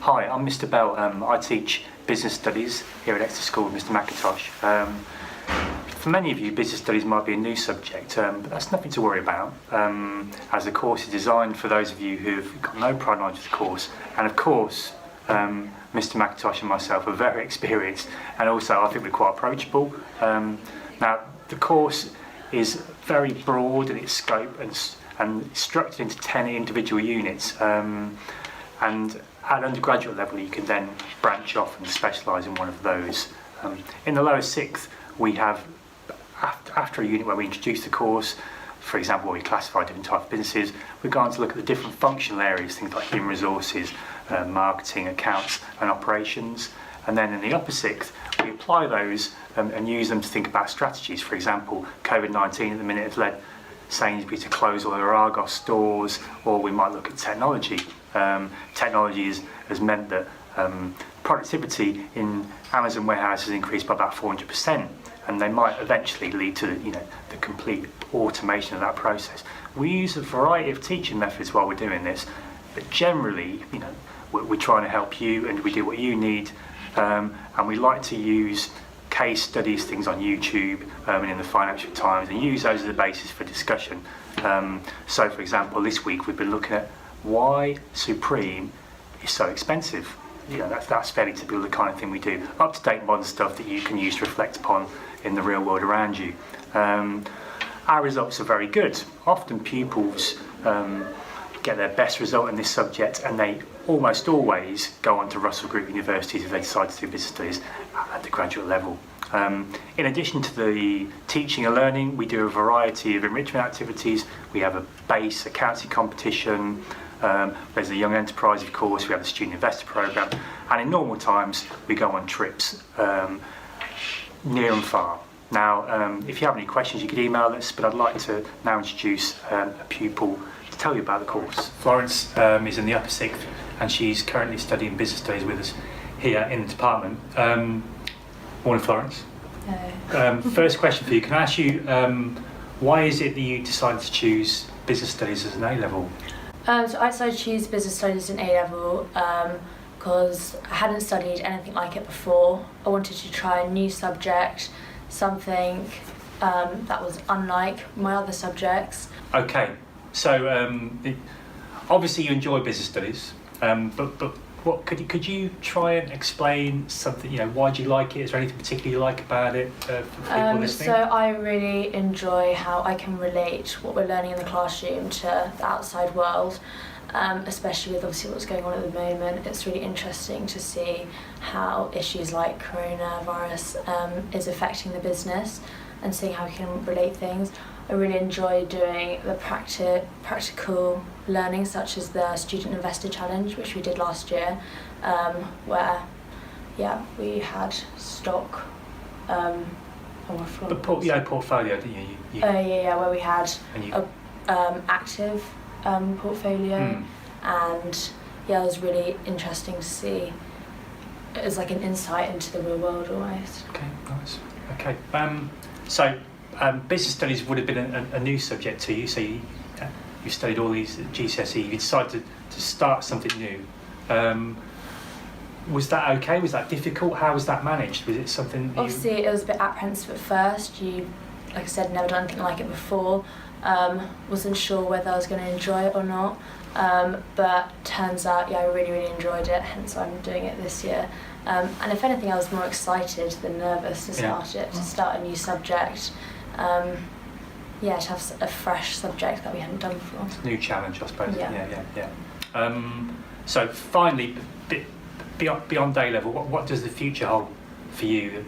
Hi, I'm Mr. Bell. I teach business studies here at Exeter School with Mr. McIntosh. For many of you, business studies might be a new subject, but that's nothing to worry about, as the course is designed for those of you who've got no prior knowledge of the course. And of course, Mr. McIntosh and myself are very experienced, and also I think we're quite approachable. Now, the course is very broad in its scope and structured into 10 individual units. And at undergraduate level, you can then branch off and specialise in one of those. In the lower sixth, we have, after a unit where we introduce the course, for example, where we classify different types of businesses, we go on to look at the different functional areas, things like human resources, marketing, accounts and operations. And then in the upper sixth, we apply those and use them to think about strategies. For example, COVID-19 at the minute has led Sainsbury's to close all their Argos stores, or we might look at technology. Technology has meant that productivity in Amazon warehouses has increased by about 400%, and they might eventually lead to the complete automation of that process. We use a variety of teaching methods while we're doing this, but generally, we're trying to help you, and we do what you need, and we like to use case studies, things on YouTube and in the Financial Times, and use those as a basis for discussion. So, for example, this week we've been looking at why Supreme is so expensive. That's fairly typical of the kind of thing we do. Up-to-date modern stuff that you can use to reflect upon in the real world around you. Our results are very good. Often pupils get their best result in this subject, and they almost always go on to Russell Group universities if they decide to do business studies at the graduate level. In addition to the teaching and learning, we do a variety of enrichment activities. We have a base accounting competition, there's a young enterprise, of course, we have the student investor programme, and in normal times we go on trips near and far. Now, if you have any questions, you could email us, but I'd like to now introduce a pupil to tell you about the course. Florence is in the Upper Sixth, and she's currently studying business studies with us here in the department. Morning, Florence. Hello. First question for you, can I ask you, why is it that you decided to choose business studies as an A-level? So I decided to choose business studies in A-level because I hadn't studied anything like it before. I wanted to try a new subject, something that was unlike my other subjects. Okay, so obviously you enjoy business studies, but what could you try and explain something? Why do you like it? Is there anything particularly you like about it for people listening? So I really enjoy how I can relate what we're learning in the classroom to the outside world, especially with obviously what's going on at the moment. It's really interesting to see how issues like coronavirus is affecting the business and seeing how we can relate things. I really enjoy doing the practical learning, such as the Student Investor Challenge, which we did last year, where we had stock. Portfolio, didn't you? Where we had a active portfolio, and it was really interesting to see. It was like an insight into the real world almost. Okay, nice. Okay, so business studies would have been a new subject to you. So you studied all these at GCSE. You decided to start something new. Was that okay? Was that difficult? How was that managed? Was it something? Obviously, it was a bit apprehensive at first. Like I said, never done anything like it before. Wasn't sure whether I was going to enjoy it or not. But turns out, I really, really enjoyed it. Hence, I'm doing it this year. And if anything, I was more excited than nervous to start it, to start a new subject. To have a fresh subject that we hadn't done before. New challenge, I suppose. Yeah. So finally, beyond A-level, what does the future hold for you,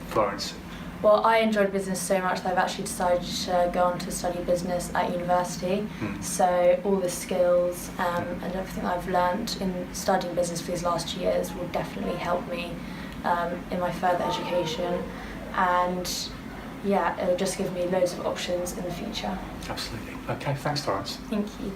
Florence? Well, I enjoyed business so much that I've actually decided to go on to study business at university. So all the skills and everything I've learned in studying business for these last years will definitely help me in my further education. And it'll just give me loads of options in the future. Absolutely. Okay, thanks, Florence. Thank you.